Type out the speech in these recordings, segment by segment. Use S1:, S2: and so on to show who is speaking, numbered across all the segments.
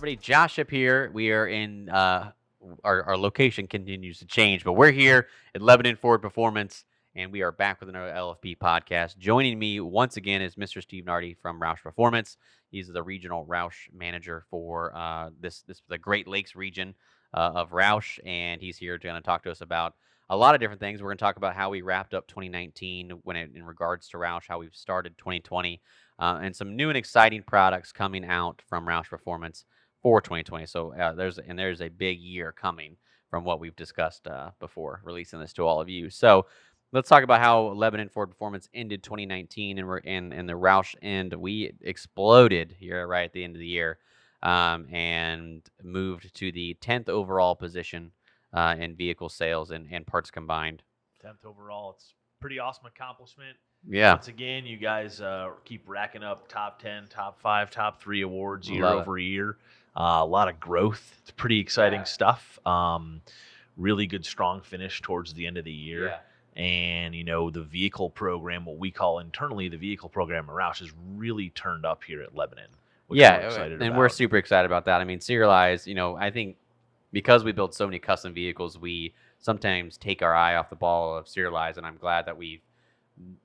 S1: everybody. Josh up here. We are in our location continues to change, but we're here at Lebanon Ford Performance, and we are back with another LFP podcast. Joining me once again is Mr. Steve Narde from Roush Performance. He's the regional Roush manager for the Great Lakes region of Roush, and he's here to talk to us about a lot of different things. We're going to talk about how we wrapped up 2019 in regards to Roush, how we've started 2020. And some new and exciting products coming out from Roush Performance for 2020. So there's a big year coming from what we've discussed before releasing this to all of you. So let's talk about how Lebanon Ford Performance ended 2019, and we're in the Roush end. We exploded here right at the end of the year, and moved to the 10th overall position in vehicle sales and parts combined.
S2: 10th overall. It's a pretty awesome accomplishment.
S1: Yeah.
S2: Once again, you guys keep racking up top 10, top 5, top 3 awards year over year. A lot of growth. It's pretty exciting stuff. Really good, strong finish towards the end of the year. Yeah. And, the vehicle program, what we call internally the vehicle program at Roush, is really turned up here at Lebanon.
S1: We're super excited about that. I mean, Serialize, I think because we build so many custom vehicles, we sometimes take our eye off the ball of Serialize, and I'm glad that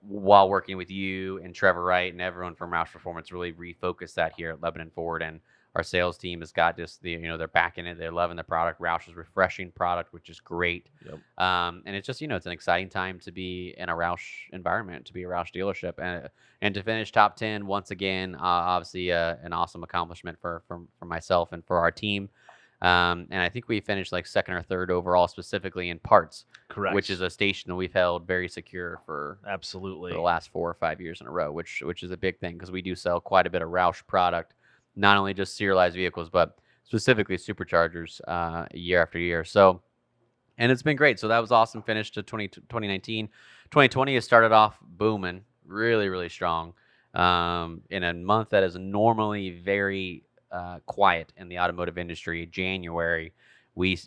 S1: while working with you and Trevor Wright and everyone from Roush Performance, really refocused that here at Lebanon Ford. And our sales team has got just they're backing it. They're loving the product. Roush is refreshing product, which is great.
S2: Yep.
S1: And it's just, it's an exciting time to be in a Roush environment, to be a Roush dealership, and to finish top 10 once again. Obviously, an awesome accomplishment for myself and for our team. And I think we finished like second or third overall, specifically in parts.
S2: Correct.
S1: Which is a station that we've held very secure for
S2: absolutely
S1: for the last 4 or 5 years in a row, which is a big thing because we do sell quite a bit of Roush product, not only just serialized vehicles, but specifically superchargers year after year. So, and it's been great. So that was awesome finish to 2019. 2020 has started off booming, really, really strong. In a month that is normally very quiet in the automotive industry, January, we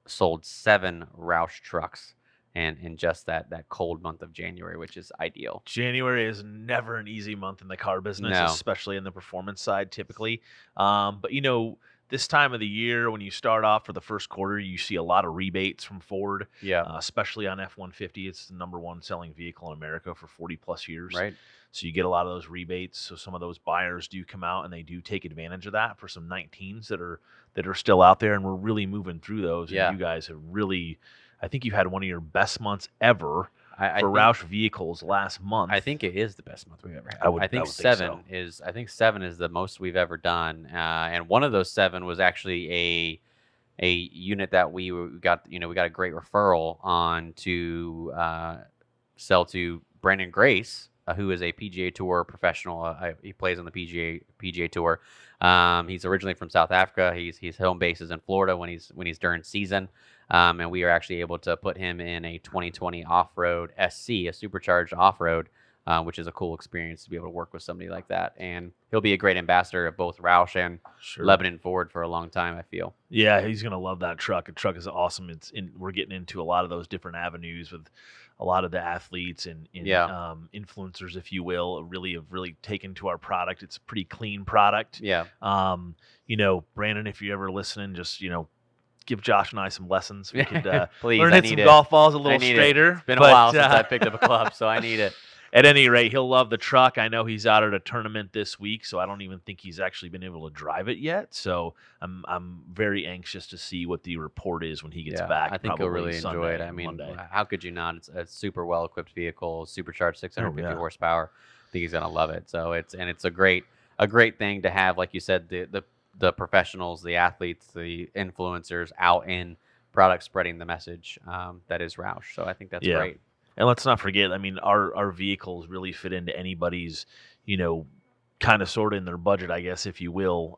S1: sold 7 Roush trucks, and in just that cold month of January, which is ideal.
S2: January is never an easy month in the car business,
S1: No.
S2: Especially in the performance side, typically. But this time of the year, when you start off for the first quarter, you see a lot of rebates from Ford.
S1: Yeah.
S2: Especially on F-150. It's the number one selling vehicle in America for 40 plus years.
S1: Right.
S2: So you get a lot of those rebates. So some of those buyers do come out and they do take advantage of that for some 19s that are still out there, and we're really moving through those.
S1: Yeah.
S2: And you guys have really, I think you've had one of your best months ever for Roush vehicles last month.
S1: I think it is the best month we've ever had. I think 7 is the most we've ever done, and one of those 7 was actually a unit that we got. We got a great referral on to sell to Brandon Grace, who is a PGA Tour professional. He plays on the PGA Tour. He's originally from South Africa. His home base is in Florida when he's during season. And we are actually able to put him in a 2020 off-road SC, a supercharged off-road, which is a cool experience to be able to work with somebody like that. And he'll be a great ambassador of both Roush and Lebanon Ford for a long time, I feel.
S2: Yeah, he's going to love that truck. The truck is awesome. We're getting into a lot of those different avenues with a lot of the athletes and influencers, if you will, have really taken to our product. It's a pretty clean product.
S1: Yeah.
S2: Brandon, if you're ever listening, just, give Josh and I some lessons. We could
S1: Please,
S2: learn hit some golf balls a little straighter.
S1: It's been a while since I picked up a club, so I need it.
S2: At any rate, he'll love the truck. I know he's out at a tournament this week, so I don't even think he's actually been able to drive it yet. So I'm very anxious to see what the report is when he gets back.
S1: I think he'll really enjoy it. I mean,
S2: Monday.
S1: How could you not? It's a super well-equipped vehicle, supercharged 650 horsepower. I think he's gonna love it. So it's a great thing to have, like you said, the professionals, the athletes, the influencers out in product spreading the message that is Roush. So I think that's great.
S2: And let's not forget, I mean, our vehicles really fit into anybody's, kind of sort of in their budget, I guess, if you will,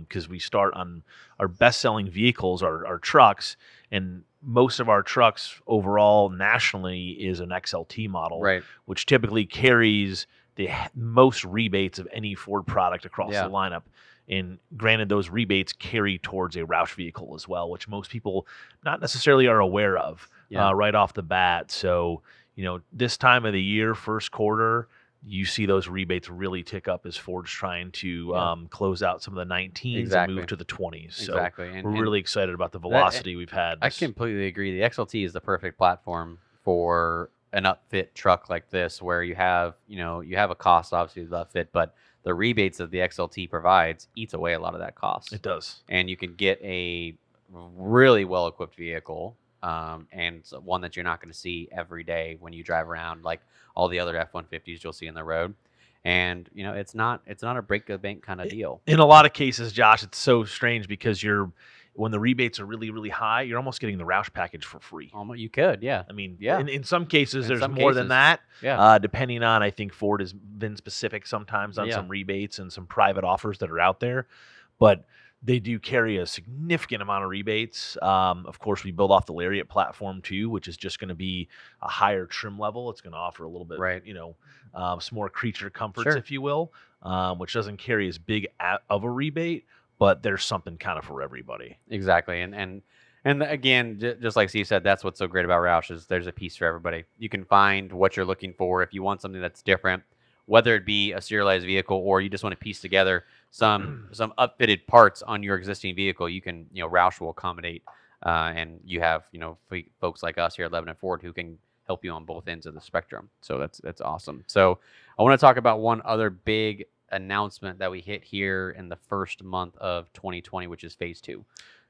S2: because we start on our best-selling vehicles, our trucks, and most of our trucks overall nationally is an XLT model,
S1: right,
S2: which typically carries the most rebates of any Ford product across the lineup. And granted, those rebates carry towards a Roush vehicle as well, which most people not necessarily are aware of right off the bat. So, this time of the year, first quarter, you see those rebates really tick up as Ford's trying to close out some of the 19s and move to the 20s. So
S1: Exactly.
S2: we're really excited about the velocity we've had.
S1: I completely agree. The XLT is the perfect platform for an upfit truck like this, where you have a cost obviously with upfit, but the rebates that the XLT provides eats away a lot of that cost.
S2: It does.
S1: And you can get a really well-equipped vehicle, and one that you're not going to see every day when you drive around like all the other F-150s you'll see in the road. And it's not a break the bank kind of deal.
S2: In a lot of cases, Josh, it's so strange because when the rebates are really, really high, you're almost getting the Roush package for free.
S1: You could, yeah.
S2: I mean,
S1: yeah.
S2: In some cases, there's more than that.
S1: Yeah.
S2: Depending on, I think Ford has been specific sometimes on some rebates and some private offers that are out there, but they do carry a significant amount of rebates. Of course, we build off the Lariat platform too, which is just going to be a higher trim level. It's going to offer a little bit, some more creature comforts, if you will, which doesn't carry as big of a rebate, but there's something kind of for everybody.
S1: Exactly. And again, just like Steve said, that's what's so great about Roush is there's a piece for everybody. You can find what you're looking for. If you want something that's different, whether it be a serialized vehicle or you just want to piece together some upfitted parts on your existing vehicle, you can, Roush will accommodate. And you have, folks like us here at Lebanon Ford who can help you on both ends of the spectrum. So that's awesome. So I want to talk about one other big announcement that we hit here in the first month of 2020, which is Phase 2.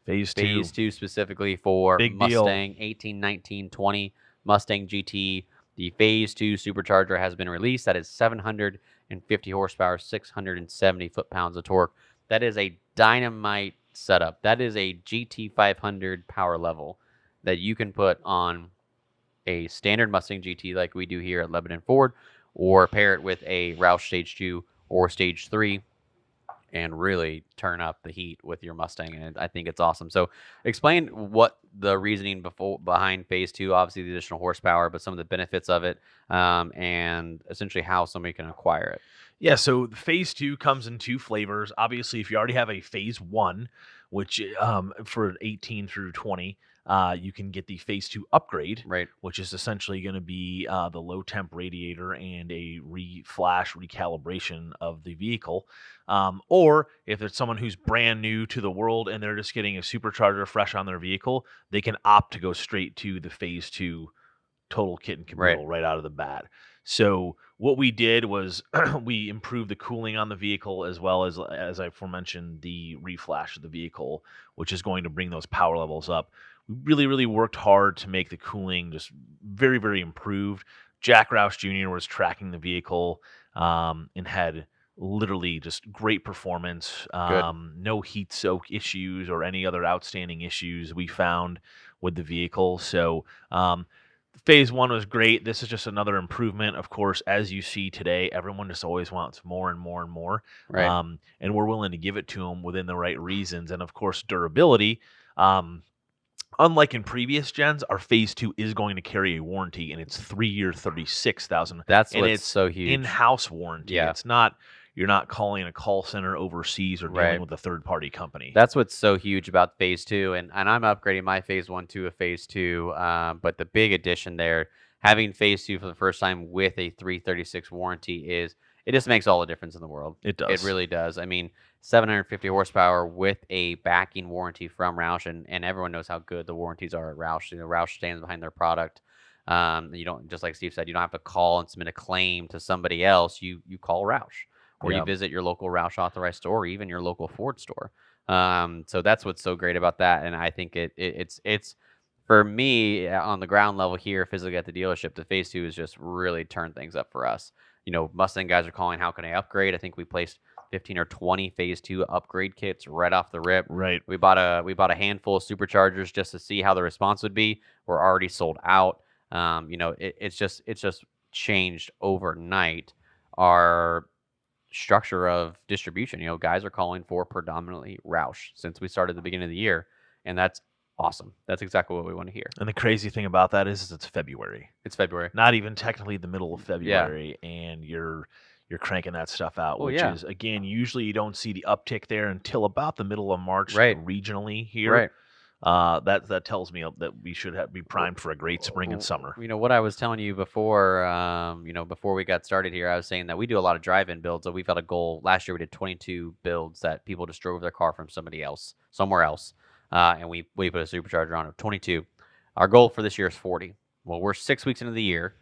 S2: Phase
S1: 2 specifically for
S2: big
S1: Mustang
S2: deal.
S1: 18, 19, 20, Mustang GT. The Phase 2 Supercharger has been released. That is 750 horsepower, 670 foot-pounds of torque. That is a dynamite setup. That is a GT500 power level that you can put on a standard Mustang GT like we do here at Lebanon Ford, or pair it with a Roush Stage 2 or Stage 3 and really turn up the heat with your Mustang. And I think it's awesome. So explain what the reasoning behind Phase 2, obviously the additional horsepower, but some of the benefits of it, and essentially how somebody can acquire it.
S2: Yeah, so Phase 2 comes in two flavors. Obviously, if you already have a Phase 1, which for 18 through 20, you can get the Phase 2 upgrade,
S1: right,
S2: which is essentially going to be the low temp radiator and a flash recalibration of the vehicle. Or if it's someone who's brand new to the world and they're just getting a supercharger fresh on their vehicle, they can opt to go straight to the Phase 2 total kit and caboodle right out of the bat. So what we did was we improved the cooling on the vehicle as well as I aforementioned, the reflash of the vehicle, which is going to bring those power levels up. We really, really worked hard to make the cooling just very, very improved. Jack Roush Jr. was tracking the vehicle and had literally just great performance. No heat soak issues or any other outstanding issues we found with the vehicle. So Phase 1 was great. This is just another improvement. Of course, as you see today, everyone just always wants more and more and more.
S1: Right.
S2: And we're willing to give it to them within the right reasons. And of course, durability. Unlike in previous gens, our Phase 2 is going to carry a warranty, and it's 3-year, 36,000.
S1: That's what's so huge.
S2: In-house warranty.
S1: Yeah.
S2: It's not. You're not calling a call center overseas or dealing with a third-party company.
S1: That's what's so huge about Phase 2, and I'm upgrading my Phase 1 to a Phase 2, but the big addition there, having Phase 2 for the first time with a 336 warranty it just makes all the difference in the world.
S2: It does.
S1: It really does. I mean, 750 horsepower with a backing warranty from Roush, and everyone knows how good the warranties are at Roush. Roush stands behind their product. You don't, just like Steve said, you don't have to call and submit a claim to somebody else. You call Roush. Or you visit your local Roush authorized store, or even your local Ford store. So that's what's so great about that. And I think it's for me on the ground level here, physically at the dealership, the Phase 2 has just really turned things up for us. Mustang guys are calling, how can I upgrade? I think we placed 15 or 20 Phase 2 upgrade kits right off the rip.
S2: Right.
S1: We bought a handful of superchargers just to see how the response would be. We're already sold out. It's just changed overnight our structure of distribution. Guys are calling for predominantly Roush since we started at the beginning of the year, and that's awesome. That's exactly what we want to hear.
S2: And the crazy thing about that is it's February.
S1: It's February.
S2: Not even technically the middle of February, and you're cranking that stuff out, which is, again, usually you don't see the uptick there until about the middle of March regionally here.
S1: Right.
S2: that tells me that we should be primed for a great spring and summer.
S1: What I was telling you before, before we got started here, I was saying that we do a lot of drive-in builds. So we've had a goal. Last year we did 22 builds that people just drove their car from somewhere else, and we put a supercharger on it. 22. Our goal for this year is 40. Well, we're 6 weeks into the year.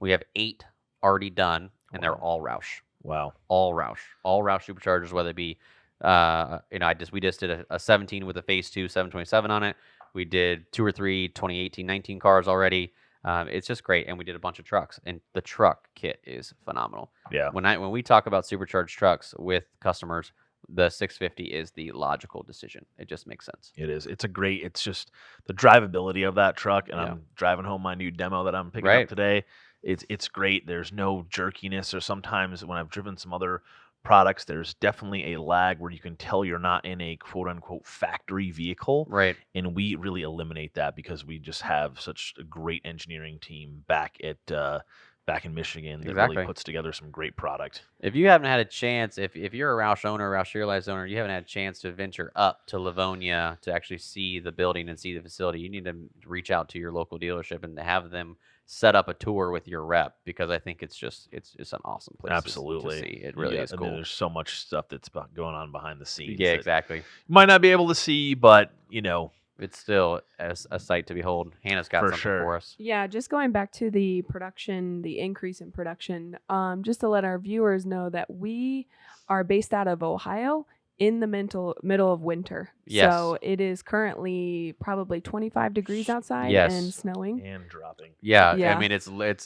S1: We have 8 already done, and they're all Roush.
S2: Wow.
S1: All Roush superchargers, whether it be, we just did a 17 with a Phase 2 727 on it. We did 2 or 3 2018, 19 cars already. It's just great, and we did a bunch of trucks, and the truck kit is phenomenal.
S2: Yeah.
S1: When we talk about supercharged trucks with customers, the 650 is the logical decision. It just makes sense.
S2: It is. It's just the drivability of that truck, and I'm driving home my new demo that I'm picking up today. It's great. There's no jerkiness, or sometimes when I've driven some other products, there's definitely a lag where you can tell you're not in a quote unquote factory vehicle.
S1: Right.
S2: And we really eliminate that because we just have such a great engineering team back in Michigan that really puts together some great product.
S1: If you haven't had a chance, if you're a Roush owner, Roush Realize owner, you haven't had a chance to venture up to Livonia to actually see the building and see the facility, you need to reach out to your local dealership and have them set up a tour with your rep, because I think it's just an awesome place to see. It really is cool.
S2: I mean, there's so much stuff that's going on behind the scenes.
S1: Yeah, exactly.
S2: You might not be able to see, but
S1: it's still a sight to behold. Hannah's got something for us.
S3: Yeah, just going back to the production, the increase in production, just to let our viewers know that we are based out of Ohio in the middle of winter.
S1: Yes.
S3: So it is currently probably 25 degrees outside and snowing.
S2: And dropping.
S1: Yeah. I mean,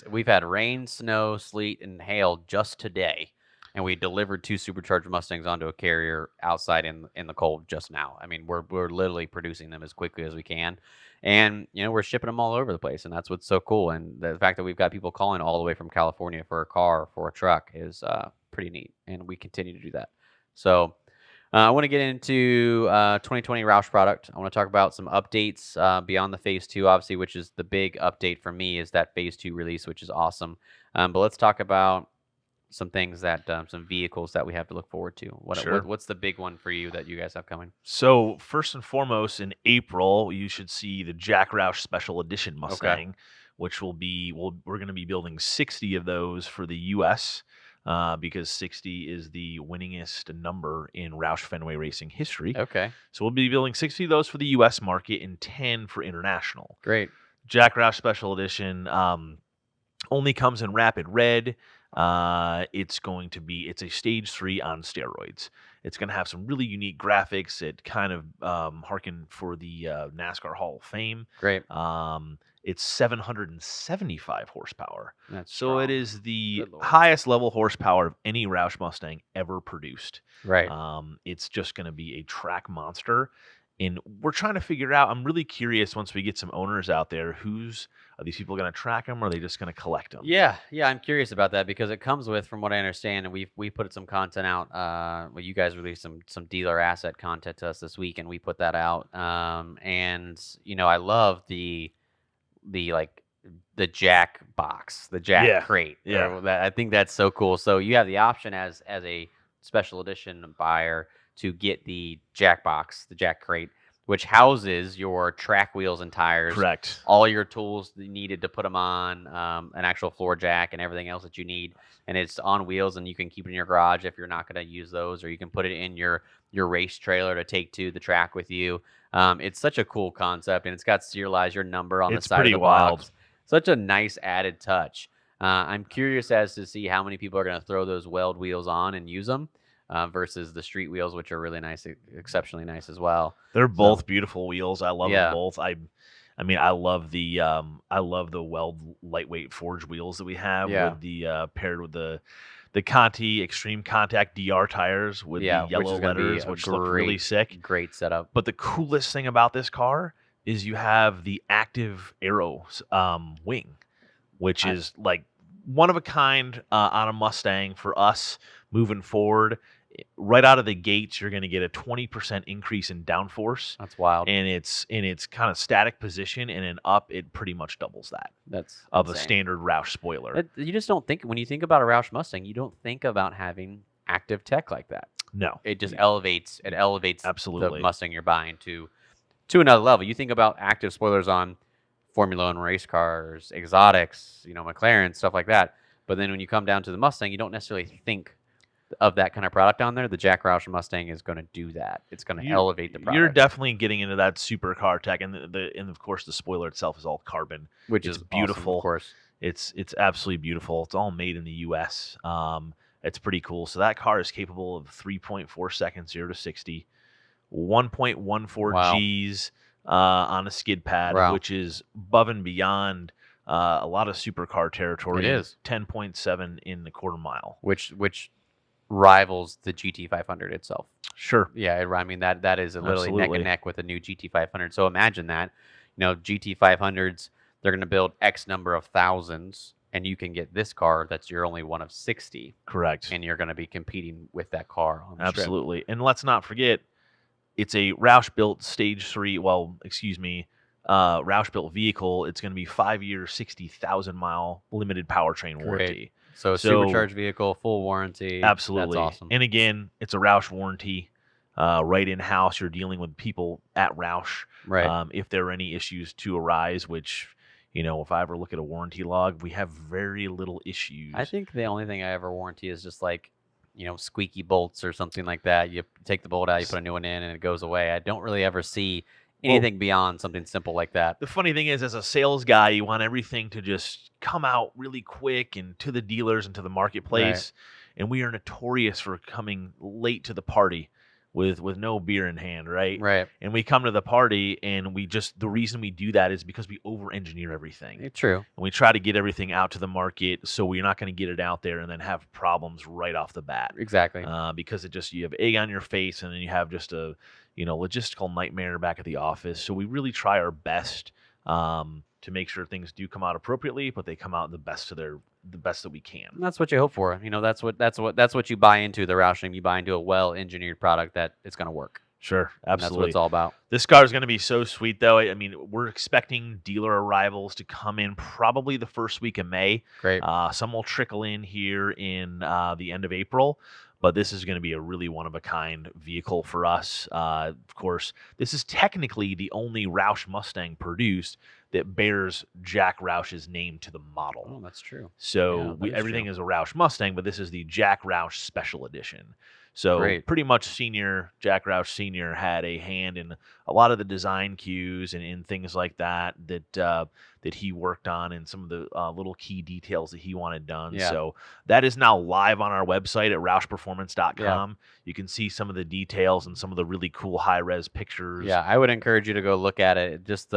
S1: we've had rain, snow, sleet, and hail just today. And we delivered 2 supercharged Mustangs onto a carrier outside in the cold just now. I mean, we're literally producing them as quickly as we can. And, we're shipping them all over the place. And that's what's so cool. And the fact that we've got people calling all the way from California for a car, for a truck is pretty neat. And we continue to do that. So I want to get into 2020 Roush product. I want to talk about some updates beyond the Phase 2, obviously, which is the big update for me is that Phase 2 release, which is awesome. But let's talk about some things that some vehicles that we have to look forward to. What's the big one for you that you guys have coming?
S2: So first and foremost, in April, you should see the Jack Roush Special Edition Mustang, which we're going to be building 60 of those for the U.S. Because 60 is the winningest number in Roush Fenway racing history.
S1: Okay.
S2: So we'll be building 60 of those for the U.S. market and 10 for international.
S1: Great.
S2: Jack Roush Special Edition only comes in Rapid Red. It's a stage 3 on steroids. It's going to have some really unique graphics. It kind of harken for the NASCAR Hall of Fame.
S1: Great.
S2: It's 775 horsepower.
S1: That's
S2: so
S1: strong.
S2: It is the highest level horsepower of any Roush Mustang ever produced.
S1: Right.
S2: It's just going to be a track monster. And we're trying to figure out, I'm really curious once we get some owners out there, are these people going to track them, or are they just going to collect them?
S1: Yeah, I'm curious about that, because it comes with, from what I understand, and we put some content out. You guys released some dealer asset content to us this week, and we put that out. And I love the Jack box, the Jack crate.
S2: Yeah,
S1: I think that's so cool. So you have the option as a special edition buyer to get the Jack box, the Jack crate, which houses your track wheels and tires.
S2: Correct.
S1: All your tools needed to put them on, an actual floor jack and everything else that you need. And it's on wheels, and you can keep it in your garage if you're not going to use those, or you can put it in your race trailer to take to the track with you. It's such a cool concept, and it's got serialized your number on the side of the box. Such a nice added touch. I'm curious as to see how many people are going to throw those weld wheels on and use them. Versus the street wheels, which are really nice, exceptionally nice as well.
S2: They're both beautiful wheels. I love them both. I mean, I love the weld lightweight forged wheels that we have with the paired with the Conti Extreme Contact DR tires with the yellow letters, which look really sick.
S1: Great setup.
S2: But the coolest thing about this car is you have the active aero wing, which is like one of a kind on a Mustang for us moving forward. Right out of the gates, you're going to get a 20% increase in downforce.
S1: That's wild.
S2: And it's in its kind of static position, and then up, it pretty much doubles that.
S1: That's
S2: of
S1: insane.
S2: A standard Roush spoiler.
S1: You just don't think, when you think about a Roush Mustang, you don't think about having active tech like that.
S2: No.
S1: It just elevates
S2: Absolutely.
S1: the Mustang you're buying to to another level. You think about active spoilers on Formula One race cars, exotics, McLaren, stuff like that. But then when you come down to the Mustang, you don't necessarily think of that kind of product on there. The Jack Roush Mustang is going to do that. It's going to elevate the product.
S2: You're definitely getting into that supercar tech, and and of course the spoiler itself is all carbon,
S1: which is
S2: beautiful.
S1: Awesome, of course,
S2: it's absolutely beautiful. It's all made in the U.S. It's pretty cool. So that car is capable of 3.4 seconds 0 to 60, 1.14 Gs on a skid pad, which is above and beyond a lot of supercar territory.
S1: It is
S2: 10.7 in the quarter mile,
S1: which rivals the GT500 itself.
S2: Sure.
S1: Yeah, I mean that is literally neck and neck with a new GT500. So imagine that, GT500s, they're going to build X number of thousands, and you can get this car that's your only one of 60.
S2: Correct.
S1: And you're going to be competing with that car on the
S2: strip. And let's not forget, it's a Roush built Stage 3. Roush built vehicle. It's going to be 5 year, 60,000 mile limited powertrain warranty.
S1: So supercharged vehicle, full warranty.
S2: Absolutely.
S1: That's awesome.
S2: And again, it's a Roush warranty. Right in house, you're dealing with people at Roush.
S1: Right.
S2: If there are any issues to arise, which, if I ever look at a warranty log, we have very little issues.
S1: I think the only thing I ever warranty is just like, squeaky bolts or something like that. You take the bolt out, you put a new one in, and it goes away. I don't really ever see anything beyond something simple like that.
S2: The funny thing is, as a sales guy, you want everything to just come out really quick and to the dealers and to the marketplace. Right. And we are notorious for coming late to the party with no beer in hand, right?
S1: Right.
S2: And we come to the party, and the reason we do that is because we over-engineer everything.
S1: It's true.
S2: And we try to get everything out to the market, so we're not going to get it out there and then have problems right off the bat.
S1: Exactly.
S2: Because you have egg on your face, and then you have just a logistical nightmare back at the office. So we really try our best to make sure things do come out appropriately, but they come out the best that we can.
S1: And that's what you hope for. That's what you buy into the Roush name. You buy into a well-engineered product that it's going to work.
S2: Sure, absolutely.
S1: And that's what it's all about.
S2: This car is going to be so sweet, though. I mean, we're expecting dealer arrivals to come in probably the first week of May.
S1: Great.
S2: Some will trickle in here in the end of April. But this is going to be a really one-of-a-kind vehicle for us. Of course, this is technically the only Roush Mustang produced that bears Jack Roush's name to the model.
S1: Oh, that's true.
S2: So everything is a Roush Mustang, but this is the Jack Roush Special Edition. So pretty much Jack Roush Sr. had a hand in a lot of the design cues and in things like that he worked on, and some of the little key details that he wanted done.
S1: Yeah.
S2: So that is now live on our website at roushperformance.com. Yeah. You can see some of the details and some of the really cool high-res pictures.
S1: Yeah, I would encourage you to go look at it. Just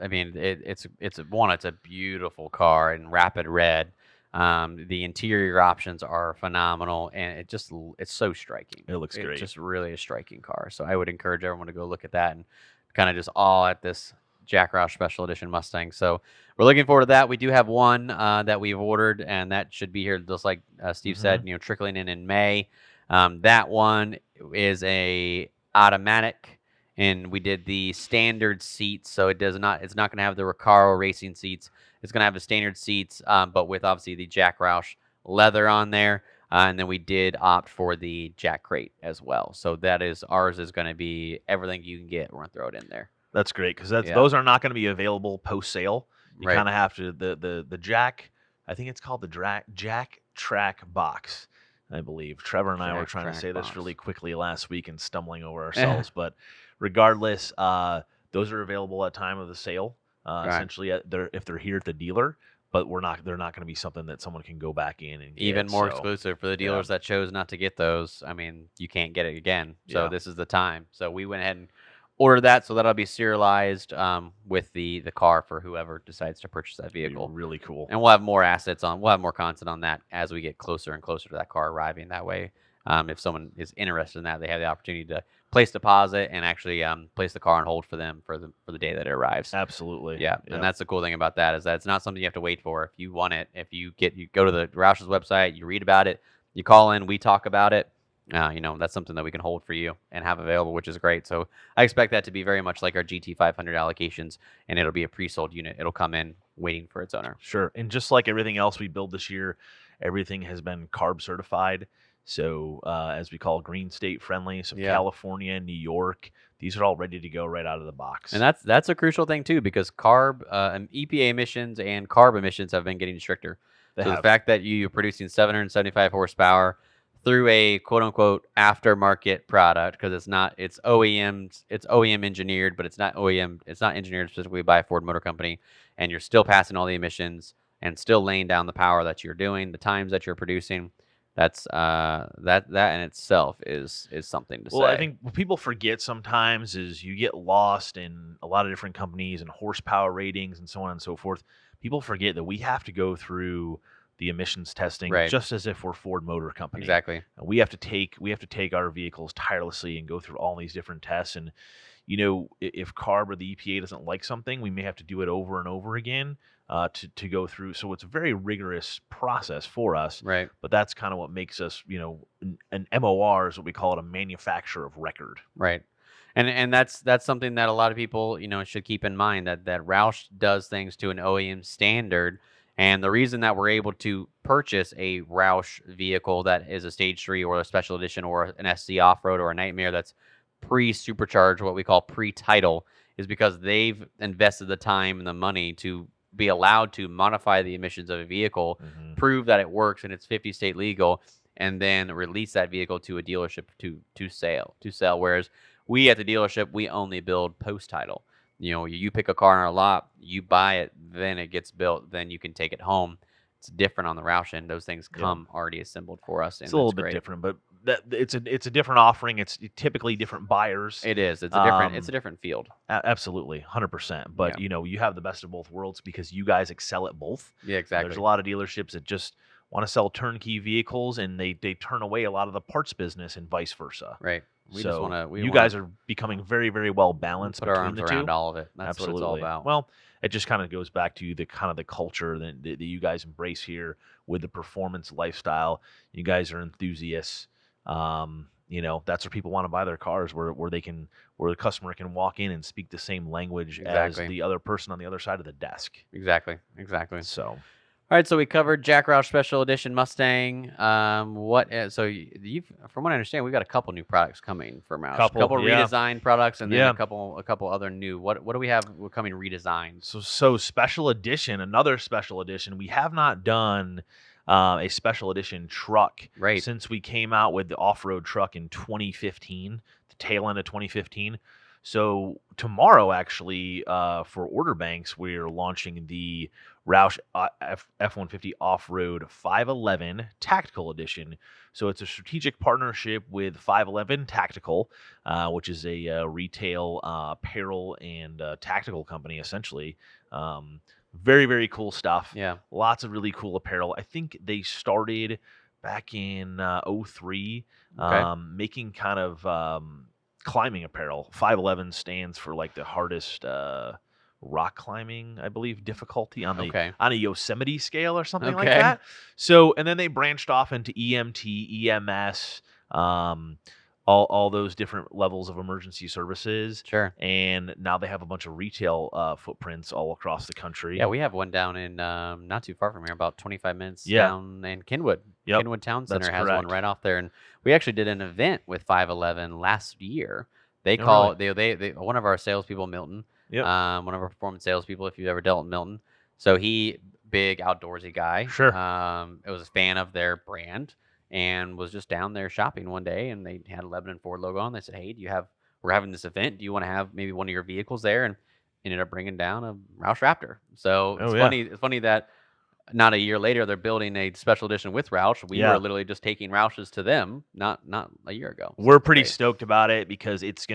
S1: it's a beautiful car in rapid red. The interior options are phenomenal, and it's so striking.
S2: It looks great.
S1: It's just really a striking car. So I would encourage everyone to go look at that and kind of just awe at this Jack Roush Special Edition Mustang. So we're looking forward to that. We do have one that we've ordered, and that should be here, just like Steve said, trickling in May. That one is a automatic, and we did the standard seats, so it's not going to have the Recaro racing seats. It's going to have the standard seats, but with obviously the Jack Roush leather on there. And then we did opt for the Jack Crate as well. So ours is going to be everything you can get. We're going to throw it in there.
S2: That's great, because those are not going to be available post-sale. You kind of have to, the Jack, I think it's called the Jack Track Box, I believe. Trevor and I were trying to say this really quickly last week and stumbling over ourselves. But regardless, those are available at time of the sale. Essentially, if they're here at the dealer, but they're not going to be something that someone can go back in and get.
S1: Even more exclusive for the dealers that chose not to get those. I mean, you can't get it again. So this is the time. So we went ahead and ordered that, so that'll be serialized with the car for whoever decides to purchase that vehicle.
S2: Really cool.
S1: And we'll have more we'll have more content on that as we get closer and closer to that car arriving. That way, if someone is interested in that, they have the opportunity to place deposit and actually place the car on hold for them for the day that it arrives.
S2: Absolutely.
S1: Yeah. And that's the cool thing about that, is that it's not something you have to wait for. If you want it, if you go to the Roush's website, you read about it, you call in, we talk about it. That's something that we can hold for you and have available, which is great. So I expect that to be very much like our GT500 allocations, and it'll be a pre-sold unit. It'll come in waiting for its owner.
S2: Sure. And just like everything else we build this year, everything has been CARB certified. So as we call green state friendly, so
S1: Yeah.
S2: California, New York, these are all ready to go right out of the box.
S1: And that's a crucial thing too, because EPA emissions and carb emissions have been getting stricter.
S2: They
S1: So the
S2: have.
S1: fact that you're producing 775 horsepower through a quote unquote aftermarket product, because it's OEM engineered, but it's not engineered specifically by a Ford Motor Company, and you're still passing all the emissions and still laying down the power that you're doing, the times that you're producing. That's that in itself is something to say.
S2: Well, I think what people forget sometimes is you get lost in a lot of different companies and horsepower ratings and so on and so forth. People forget that we have to go through the emissions testing
S1: Right.
S2: just as if we're Ford Motor Company.
S1: Exactly.
S2: And we have to take our vehicles tirelessly and go through all these different tests. And if CARB or the EPA doesn't like something, we may have to do it over and over again to go through. So it's a very rigorous process for us.
S1: Right.
S2: But that's kind of what makes us, an MOR is what we call it, a manufacturer of record.
S1: Right. And that's something that a lot of people, should keep in mind, that Roush does things to an OEM standard. And the reason that we're able to purchase a Roush vehicle that is a Stage 3 or a Special Edition or an SC Off-Road or a Nightmare that's pre-supercharged, what we call pre-title, is because they've invested the time and the money to be allowed to modify the emissions of a vehicle, prove that it works and it's 50 state legal, and then release that vehicle to a dealership to sell. Whereas we at the dealership, we only build post-title. You pick a car in our lot, you buy it, then it gets built, then you can take it home. It's different on the Roush end. Those things come already assembled for us.
S2: It's a little bit different, but it's a different offering. It's typically different buyers.
S1: It is. It's a different field.
S2: Absolutely, 100%. But you have the best of both worlds because you guys excel at both.
S1: Yeah, exactly.
S2: There's a lot of dealerships that just want to sell turnkey vehicles, and they turn away a lot of the parts business, and vice versa.
S1: Right.
S2: You guys are becoming very, very well balanced.
S1: Put our
S2: between
S1: arms
S2: the
S1: around
S2: two.
S1: all of it. That's
S2: Absolutely.
S1: what it's all about.
S2: Well, it just kind of goes back to the culture that you guys embrace here with the performance lifestyle. You guys are enthusiasts. That's where people want to buy their cars, where the customer can walk in and speak the same language as the other person on the other side of the desk.
S1: Exactly.
S2: So.
S1: All right, so we covered Jack Roush Special Edition Mustang. From what I understand, we've got a couple new products coming from Roush. Couple redesigned products, and then a couple other new. What do we have coming redesigned?
S2: So special edition, another special edition. We have not done a special edition truck since we came out with the off-road truck in 2015, the tail end of 2015. So tomorrow, actually, for order banks, we're launching the Roush F-150 Off-Road 511 Tactical Edition. So it's a strategic partnership with 511 Tactical, which is a retail apparel and tactical company, essentially. Very, very cool stuff.
S1: Yeah.
S2: Lots of really cool apparel. I think they started back in 2003, making kind of climbing apparel. 511 stands for like the hardest rock climbing, I believe, difficulty on a Yosemite scale or something like that. So, and then they branched off into EMT, EMS, all those different levels of emergency services.
S1: Sure.
S2: And now they have a bunch of retail footprints all across the country.
S1: Yeah, we have one down in not too far from here, about 25 minutes down in Kenwood.
S2: Yep.
S1: Kenwood Town Center has one right off there, and we actually did an event with 511 last year. They one of our salespeople, Milton.
S2: Yep.
S1: One of our performance salespeople, if you've ever dealt with Milton. So he, big outdoorsy guy.
S2: Sure.
S1: It was a fan of their brand and was just down there shopping one day, and they had a Lebanon Ford logo on. They said, "Hey, we're having this event. Do you want to have maybe one of your vehicles there?" And ended up bringing down a Roush Raptor. So it's funny that not a year later they're building a special edition with Roush. We were literally just taking Roushes to them not a year ago.
S2: We're pretty stoked about it because it's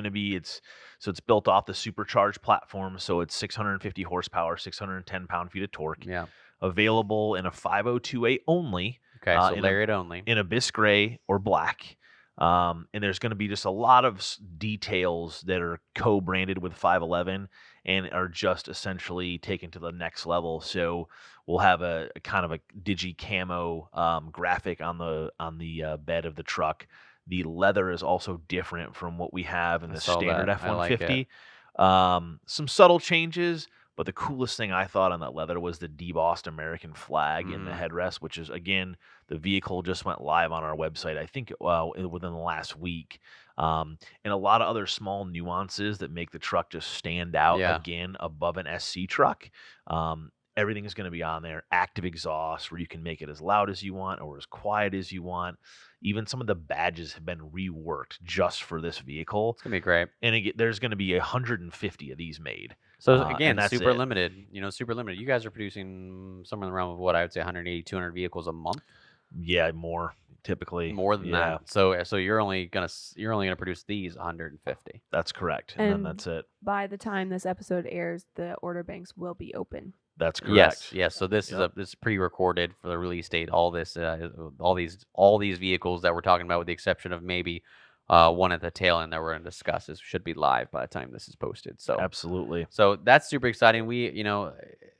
S2: built off the Supercharge platform. So it's 650 horsepower, 610 pound-feet of torque.
S1: Yeah.
S2: Available in a 502A only.
S1: Okay, so Lariat only.
S2: In abyss gray or black. And there's going to be just a lot of details that are co-branded with 511 and are just essentially taken to the next level. So we'll have a kind of a digi camo graphic on the bed of the truck. The leather is also different from what we have in the standard F-150.
S1: Like
S2: some subtle changes, But the coolest thing I thought on that leather was the debossed American flag in the headrest, which is, again, the vehicle just went live on our website, I think, within the last week. And a lot of other small nuances that make the truck just stand out, again, above an SC truck. Everything is going to be on there. Active exhaust, where you can make it as loud as you want or as quiet as you want. Even some of the badges have been reworked just for this vehicle.
S1: It's going to be great.
S2: And again, there's going to be 150 of these made.
S1: So again, super limited. Super limited. You guys are producing somewhere in the realm of what I would say 180, 200 vehicles a month.
S2: Yeah, more typically.
S1: More than that. So you're only gonna produce these 150.
S2: That's correct, and then that's it.
S3: By the time this episode airs, the order banks will be open.
S2: That's correct.
S1: Yes. So this is pre-recorded for the release date. All this, all these vehicles that we're talking about, with the exception of maybe one at the tail end that we're going to discuss, should be live by the time this is posted. So
S2: absolutely.
S1: So that's super exciting.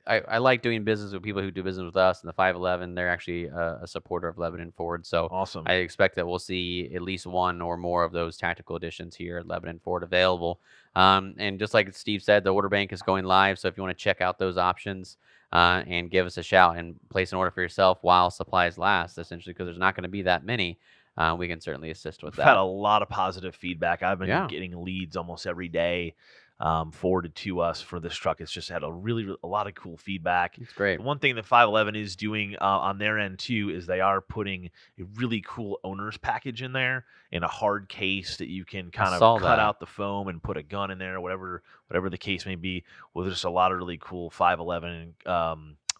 S1: I like doing business with people who do business with us, and the 511, they're actually a supporter of Lebanon Ford. So
S2: awesome.
S1: I expect that we'll see at least one or more of those tactical editions here at Lebanon Ford available. And just like Steve said, the order bank is going live. So if you want to check out those options and give us a shout and place an order for yourself while supplies last, essentially, because there's not going to be that many. We can certainly assist with that.
S2: We've had a lot of positive feedback. I've been getting leads almost every day forwarded to us for this truck. It's just had a lot of cool feedback.
S1: It's great.
S2: One thing that 511 is doing on their end too is they are putting a really cool owner's package in there in a hard case that you can kind of cut out the foam and put a gun in there, whatever the case may be. Well, there's a lot of really cool 511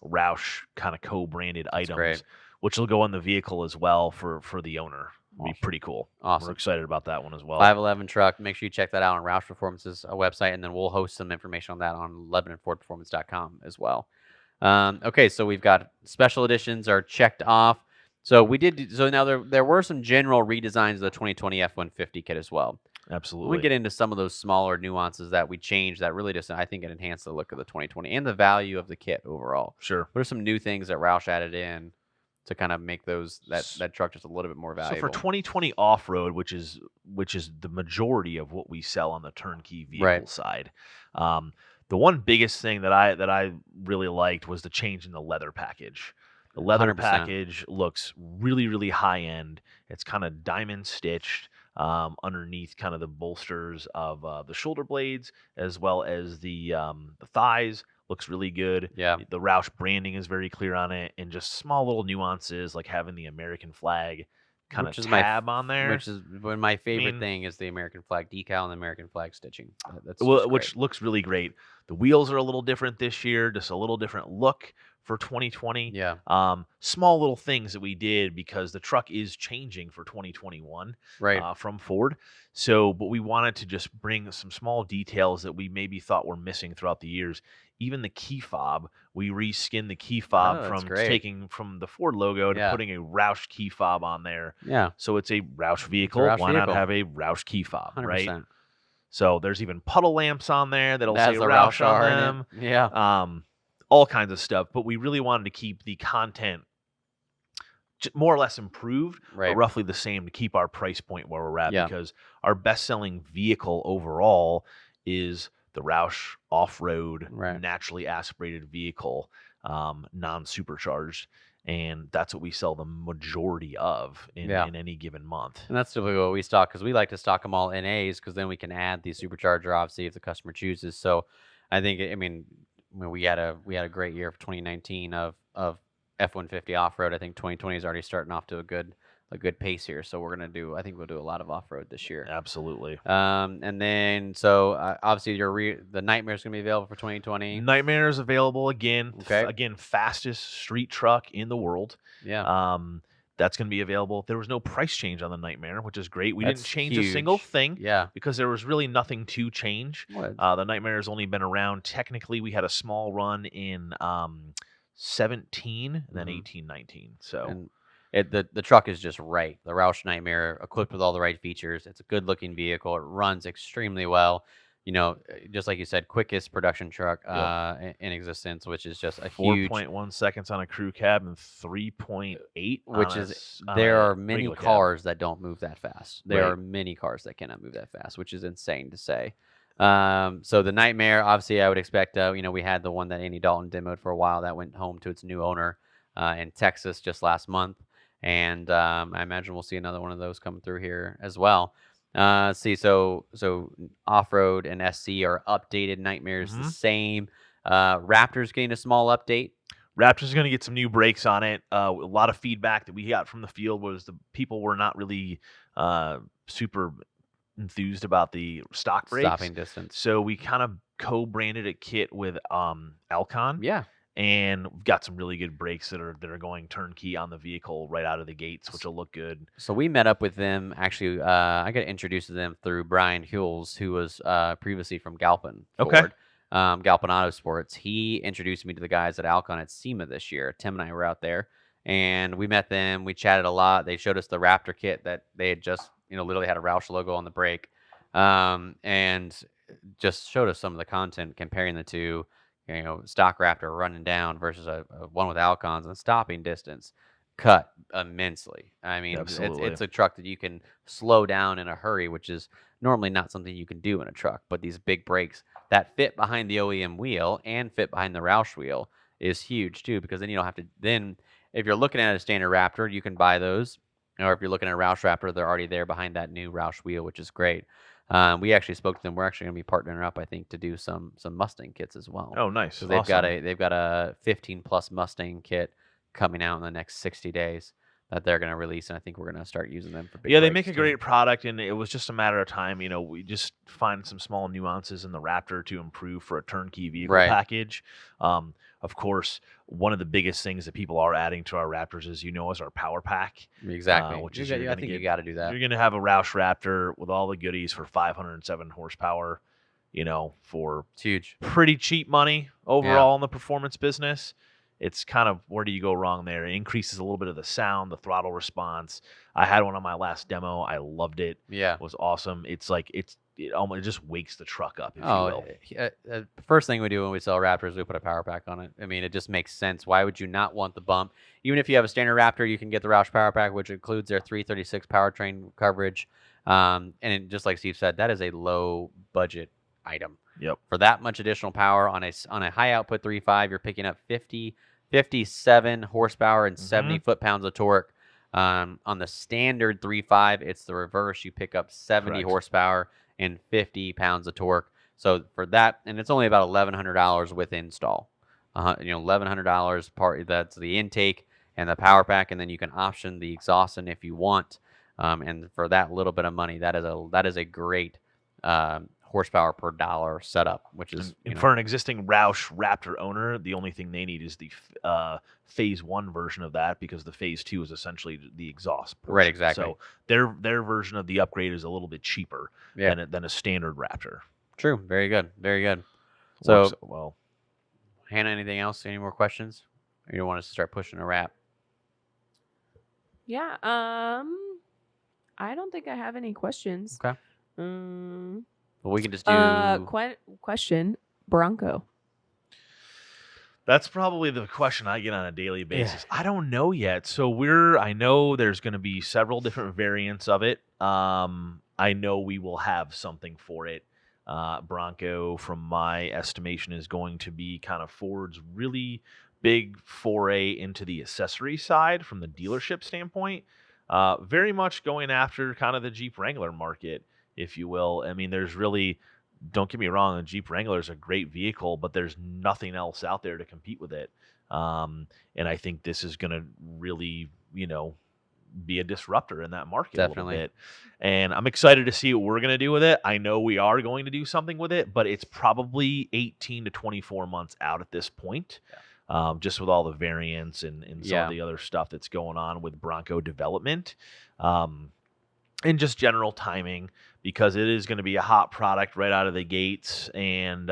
S2: Roush kind of co-branded items, which will go on the vehicle as well for the owner. It'll be pretty cool.
S1: Awesome.
S2: We're excited about that one as well.
S1: 511 truck. Make sure you check that out on Roush Performance's website, and then we'll host some information on that on LebanonFordPerformance.com as well. Okay, so we've got special editions are checked off. So now there were some general redesigns of the 2020 F-150 kit as well.
S2: Absolutely.
S1: We get into some of those smaller nuances that we changed that really just, I think, it enhanced the look of the 2020 and the value of the kit overall.
S2: Sure.
S1: What are some new things that Roush added in to kind of make that truck just a little bit more valuable?
S2: So for 2020 off-road, which is the majority of what we sell on the turnkey vehicle side, the one biggest thing that I really liked was the change in the leather package. The leather 100%. Package looks really, really high end. It's kind of diamond stitched underneath kind of the bolsters of the shoulder blades, as well as the thighs. Looks really good.
S1: Yeah.
S2: The Roush branding is very clear on it, and just small little nuances like having the American flag kind of tab on there.
S1: Which is my favorite thing is the American flag decal and the American flag stitching.
S2: Which looks really great. The wheels are a little different this year, just a little different look for 2020.
S1: Yeah.
S2: Small little things that we did because the truck is changing for 2021 from Ford. So, but we wanted to just bring some small details that we maybe thought were missing throughout the years. Even the key fob, we reskinned the key fob from taking from the Ford logo to putting a Roush key fob on there.
S1: Yeah.
S2: So it's a Roush vehicle. Why not have a Roush key fob, 100%. Right? So there's even puddle lamps on there that'll say Roush on them.
S1: Yeah.
S2: All kinds of stuff. But we really wanted to keep the content more or less improved, but roughly the same to keep our price point where we're at, because our best-selling vehicle overall is the Roush off-road, naturally aspirated vehicle, non-supercharged, and that's what we sell the majority of in any given month.
S1: And that's typically what we stock, because we like to stock them all NAs, because then we can add the supercharger, obviously, if the customer chooses. So I think, we had a great year for 2019 of F-150 off-road. I think 2020 is already starting off to a good pace here. So we'll do a lot of off-road this year.
S2: Absolutely.
S1: And then, so obviously the Nightmare is going to be available for 2020.
S2: Nightmare is available again.
S1: Okay.
S2: Again, fastest street truck in the world.
S1: Yeah.
S2: That's going to be available. There was no price change on the Nightmare, which is great. We didn't change a single thing.
S1: Yeah.
S2: Because there was really nothing to change. The Nightmare has only been around. Technically, we had a small run in 17 and then 18, 19. So.
S1: And the truck is just right. The Roush Nightmare, equipped with all the right features. It's a good-looking vehicle. It runs extremely well. Just like you said, quickest production truck in existence, which is just a huge
S2: 4.1 seconds on a crew cab and 3.8.
S1: Which is there are many cars that don't move that fast. There are many cars that cannot move that fast, which is insane to say. So the Nightmare, obviously, I would expect. We had the one that Andy Dalton demoed for a while that went home to its new owner in Texas just last month, and I imagine we'll see another one of those come through here as well. So off-road and SC are updated. Nightmare's the same. Raptor's getting a small update.
S2: Raptor's going to get some new brakes on it. A lot of feedback that we got from the field was the people were not really super enthused about the stock brakes.
S1: Stopping distance.
S2: So we kind of co-branded a kit with Alcon.
S1: Yeah.
S2: And we've got some really good brakes that are going turnkey on the vehicle right out of the gates, which will look good.
S1: So we met up with them. Actually, I got introduced to them through Brian Hules, who was previously from Galpin Ford, Galpin Auto Sports. He introduced me to the guys at Alcon at SEMA this year. Tim and I were out there, and we met them. We chatted a lot. They showed us the Raptor kit that they had just, literally had a Roush logo on the brake, and just showed us some of the content comparing the two. Stock Raptor running down versus a one with Alcons, and stopping distance cut immensely. I mean, it's a truck that you can slow down in a hurry, which is normally not something you can do in a truck. But these big brakes that fit behind the OEM wheel and fit behind the Roush wheel is huge too, because then you don't have to. Then if you're looking at a standard Raptor, you can buy those, or if you're looking at a Roush Raptor, they're already there behind that new Roush wheel, which is great. We actually spoke to them. We're actually going to be partnering up, I think, to do some Mustang kits as well.
S2: Oh, nice!
S1: So they've got a 15+ Mustang kit coming out in the next 60 days that they're going to release, and I think we're going to start using them for big
S2: they make a great product, and it was just a matter of time. We just find some small nuances in the Raptor to improve for a turnkey vehicle package. Of course, one of the biggest things that people are adding to our Raptors is our power pack.
S1: Exactly.
S2: Which is
S1: I think you got to do that.
S2: You're going to have a Roush Raptor with all the goodies for 507 horsepower, for
S1: it's huge.
S2: Pretty cheap money overall in the performance business. It's kind of, where do you go wrong there? It increases a little bit of the sound, the throttle response. I had one on my last demo. I loved it.
S1: Yeah.
S2: It was awesome. It's like, it just wakes the truck up, if you will.
S1: The first thing we do when we sell Raptors, we put a power pack on it. I mean, it just makes sense. Why would you not want the bump? Even if you have a standard Raptor, you can get the Roush power pack, which includes their 336 powertrain coverage. And just like Steve said, that is a low budget item.
S2: Yep.
S1: For that much additional power on a high output 3.5, you're picking up 57 horsepower and 70 foot-pounds of torque. On the standard 3.5, it's the reverse. You pick up 70 horsepower and 50 pounds of torque. So for that, and it's only about $1,100 with install. $1,100 part. That's the intake and the power pack, and then you can option the exhaust if you want. And for that little bit of money, that is a great horsepower per dollar setup, which is
S2: for an existing Roush Raptor owner, the only thing they need is the phase 1 version of that, because the phase 2 is essentially the exhaust portion.
S1: Right, exactly.
S2: So their version of the upgrade is a little bit cheaper than a standard Raptor.
S1: True. Very good. Very good. So,
S2: works well.
S1: Hannah, anything else? Any more questions? Or you want us to start pushing a wrap?
S3: Yeah. I don't think I have any questions.
S1: Okay. Well, we can just do
S3: question. Bronco.
S2: That's probably the question I get on a daily basis. I don't know yet. So I know there's going to be several different variants of it. I know we will have something for it. Bronco, from my estimation, is going to be kind of Ford's really big foray into the accessory side from the dealership standpoint. Very much going after kind of the Jeep Wrangler market, if you will. I mean, don't get me wrong, the Jeep Wrangler is a great vehicle, but there's nothing else out there to compete with it. And I think this is going to really, be a disruptor in that market a little bit. And I'm excited to see what we're going to do with it. I know we are going to do something with it, but it's probably 18 to 24 months out at this point. Just with all the variants and some of the other stuff that's going on with Bronco development. And just general timing, because it is going to be a hot product right out of the gates, and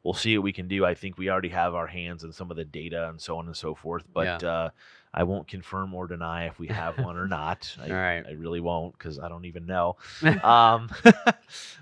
S2: we'll see what we can do. I think we already have our hands on some of the data and so on and so forth, but I won't confirm or deny if we have one or not. I really won't, because I don't even know.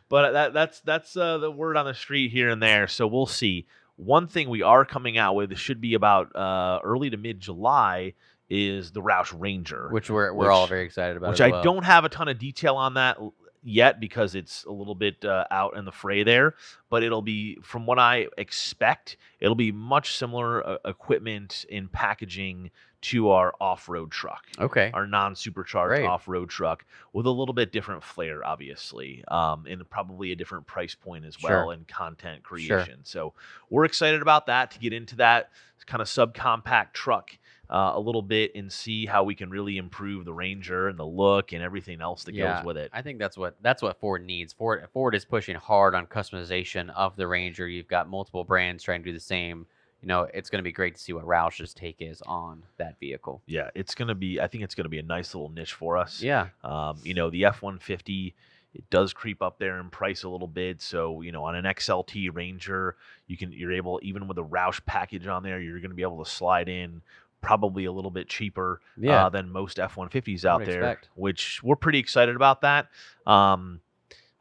S2: But that's the word on the street here and there, so we'll see. One thing we are coming out with, should be about early to mid-July, is the Roush Ranger,
S1: which we're all very excited about.
S2: Which I don't have a ton of detail on that yet because it's a little bit out in the fray there, but it'll be, from what I expect, it'll be much similar equipment in packaging to our off-road truck.
S1: Okay.
S2: Our non-supercharged
S1: Great.
S2: off-road truck with a little bit different flair, obviously, and probably a different price point as well,
S1: Sure.
S2: and content creation.
S1: Sure.
S2: So we're excited about that, to get into that kind of subcompact truck a little bit and see how we can really improve the Ranger and the look and everything else that goes with it.
S1: I think that's what Ford needs. Ford is pushing hard on customization of the Ranger. You've got multiple brands trying to do the same. It's going to be great to see what Roush's take is on that vehicle.
S2: Yeah, I think it's going to be a nice little niche for us.
S1: Yeah.
S2: The F-150, it does creep up there in price a little bit. So, on an XLT Ranger, you're able, even with a Roush package on there, you're going to be able to slide in probably a little bit cheaper than most F-150s out there, which we're pretty excited about that.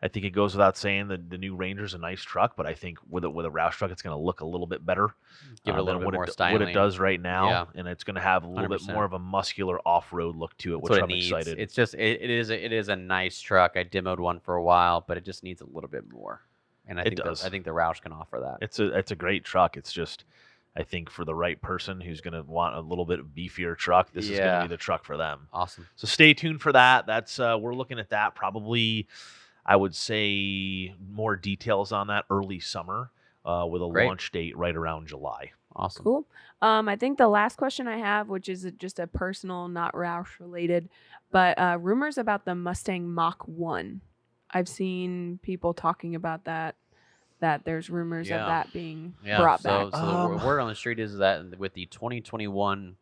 S2: I think it goes without saying that the new Ranger is a nice truck, but I think with a Roush truck, it's going to look a little bit better.
S1: Give it a little bit more styling.
S2: What it does right now,
S1: Yeah.
S2: and it's going to have a little
S1: 100%.
S2: bit more of a muscular off-road look to it,
S1: That's
S2: which
S1: what
S2: I'm
S1: it needs.
S2: excited.
S1: It's just it is a nice truck. I demoed one for a while, but it just needs a little bit more. And I think the Roush can offer that.
S2: It's a great truck. It's just, I think, for the right person who's going to want a little bit beefier truck, this is going to be the truck for them.
S1: Awesome.
S2: So stay tuned for that. That's we're looking at that probably, I would say, more details on that early summer with a launch date right around July.
S1: Awesome.
S3: Cool. I think the last question I have, which is just a personal, not Roush related, but rumors about the Mustang Mach 1. I've seen people talking about that there's rumors of that being brought back.
S1: So the word on the street is that with the 2021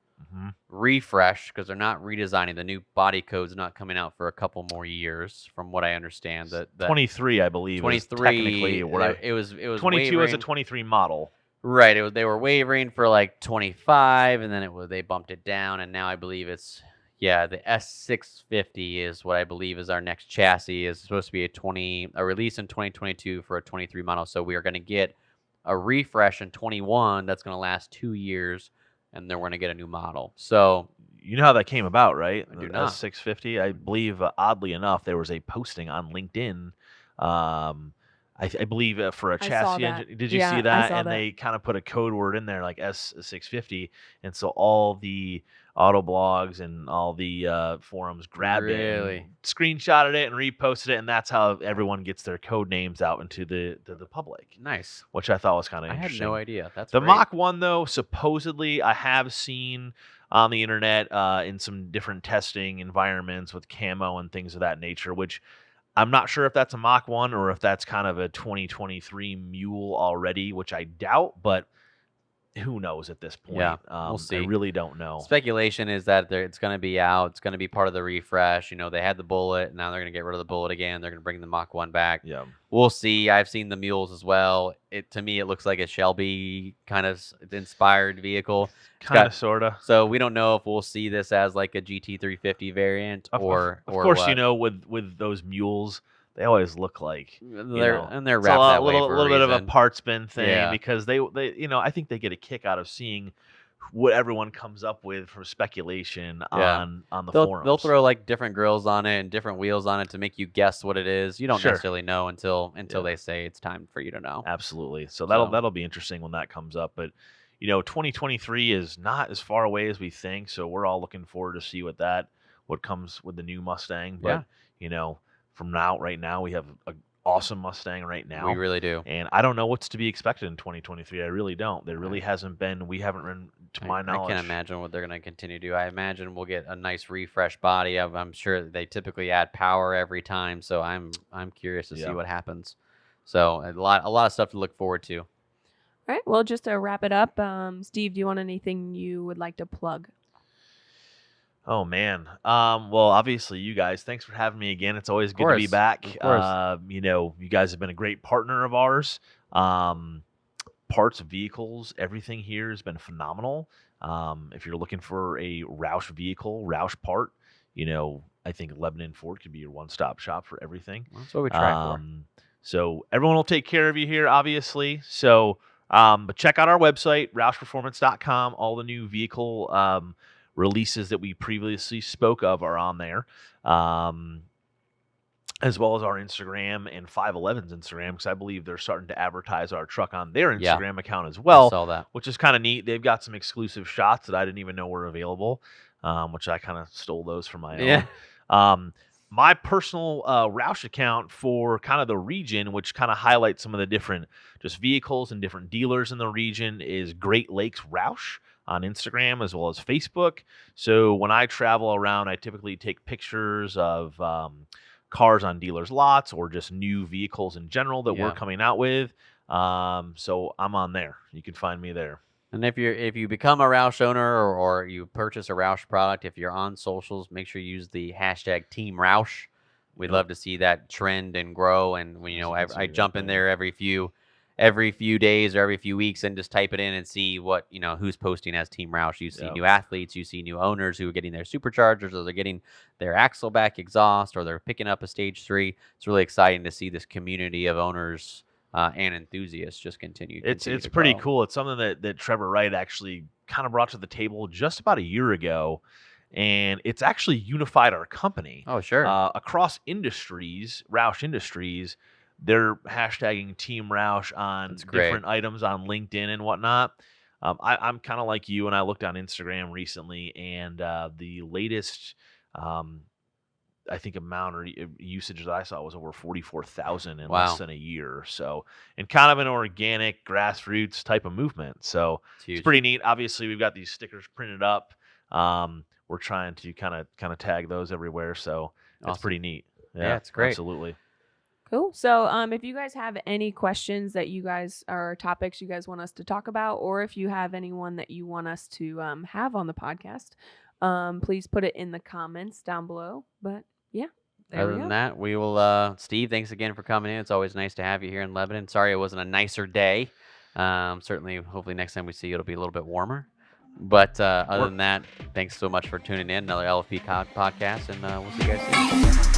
S1: refresh, because they're not redesigning, the new body code's not coming out for a couple more years, from what I understand. That
S2: 23, I believe,
S1: 23,
S2: is technically what
S1: it was
S2: 22
S1: wavering.
S2: as a 23 model.
S1: Right. They were wavering for like 25, and then they bumped it down, and now I believe it's the S650 is what I believe is our next chassis. Is supposed to be a release in 2022 for a 23 model. So we are going to get a refresh in 21 that's going to last 2 years, and then we're going to get a new model. So
S2: you know how that came about, right?
S1: I do
S2: The
S1: not.
S2: S650. I believe, oddly enough, there was a posting on LinkedIn. I believe for a chassis engine. Did you see that? And they kind of put a code word in there like S650, and so all the auto blogs and all the forums grabbed it, and screenshotted it, and reposted it, and that's how everyone gets their code names out into the public.
S1: Nice.
S2: Which I thought was kind of interesting.
S1: I had no idea. That's
S2: the
S1: great.
S2: Mach 1, though, supposedly I have seen on the internet in some different testing environments with camo and things of that nature, which I'm not sure if that's a Mach 1 or if that's kind of a 2023 mule already, which I doubt, but who knows at this point.
S1: Yeah, we'll see.
S2: I really don't know.
S1: Speculation is that it's going to be out. It's going to be part of the refresh. They had the Bullet. Now they're going to get rid of the Bullet again. They're going to bring the Mach 1 back.
S2: Yeah.
S1: We'll see. I've seen the mules as well. To me, it looks like a Shelby kind of inspired vehicle.
S2: Kind of, sort of.
S1: So we don't know if we'll see this as like a GT350 variant or
S2: of course,
S1: what.
S2: with those mules, they always look like
S1: they're wrapped
S2: that
S1: way for
S2: a little bit of a
S1: reason.
S2: parts bin thing because they I think they get a kick out of seeing what everyone comes up with from speculation on the forums.
S1: They'll throw like different grills on it and different wheels on it to make you guess what it is. You don't necessarily know until they say it's time for you to know.
S2: Absolutely. So that'll be interesting when that comes up. But 2023 is not as far away as we think. So we're all looking forward to see what comes with the new Mustang. But from right now we have an awesome Mustang right now.
S1: We really do.
S2: And I don't know what's to be expected in 2023. I really don't. There really hasn't been. We haven't run, to my knowledge.
S1: I can't imagine what they're going to continue to do. I imagine we'll get a nice refresh body. I'm sure they typically add power every time. So I'm curious to see what happens. So a lot of stuff to look forward to.
S3: All right. Well, just to wrap it up, Steve, do you want anything you would like to plug?
S2: Oh, man. Well, obviously, you guys, thanks for having me again. It's always good to be back. You guys have been a great partner of ours. Parts, vehicles, everything here has been phenomenal. If you're looking for a Roush vehicle, Roush part, I think Lebanon Ford could be your one-stop shop for everything.
S1: That's what we try for.
S2: So everyone will take care of you here, obviously. So, but check out our website, RoushPerformance.com. All the new vehicle releases that we previously spoke of are on there. as well as our Instagram and 511's Instagram, because I believe they're starting to advertise our truck on their Instagram account as
S1: I
S2: well,
S1: saw that.
S2: which is kind of neat. They've got some exclusive shots that I didn't even know were available, which I kind of stole those from my
S1: Yeah.
S2: own. My personal Roush account for kind of the region, which kind of highlights some of the different just vehicles and different dealers in the region, is Great Lakes Roush on Instagram as well as Facebook. So when I travel around, I typically take pictures of cars on dealers' lots or just new vehicles in general that we're
S1: Yeah.
S2: coming out with. So I'm on there. You can find me there.
S1: And if you become a Roush owner or you purchase a Roush product, if you're on socials, make sure you use the hashtag Team Roush. We'd
S2: Yep.
S1: love to see that trend and grow. And you know,
S2: As you can
S1: I
S2: see
S1: jump
S2: right
S1: in
S2: there.
S1: there every few days or every few weeks and just type it in and see what who's posting as Team Roush. You see
S2: Yep.
S1: new athletes, you see new owners who are getting their superchargers, or they're getting their axle back exhaust, or they're picking up a stage 3. It's really exciting to see this community of owners and enthusiasts just continue.
S2: It's
S1: to
S2: pretty
S1: grow.
S2: cool. It's something that Trevor Wright actually kind of brought to the table just about a year ago, and it's actually unified our company.
S1: Oh, sure.
S2: Across industries, Roush Industries, they're hashtagging Team Roush on
S1: That's great.
S2: different items on LinkedIn and whatnot. I'm kind of like you, and I looked on Instagram recently, and the latest, I think, amount or usage that I saw was over 44,000 in
S1: Wow.
S2: less than a year. So, and kind of an organic grassroots type of movement. So
S1: It's huge.
S2: it's pretty neat. Obviously, we've got these stickers printed up. We're trying to kind of tag those everywhere. So it's
S1: Awesome.
S2: pretty neat.
S1: Yeah, it's great.
S2: Absolutely.
S3: Cool. So, if you guys have any questions that you guys or topics you guys want us to talk about, or if you have anyone that you want us to have on the podcast, please put it in the comments down below. But yeah, there
S1: Other
S3: we
S1: than
S3: go.
S1: that, we will. Steve, thanks again for coming in. It's always nice to have you here in Lebanon. Sorry it wasn't a nicer day. Certainly, hopefully next time we see you, it'll be a little bit warmer. But other than that, thanks so much for tuning in. Another LFP podcast, and we'll see you guys soon.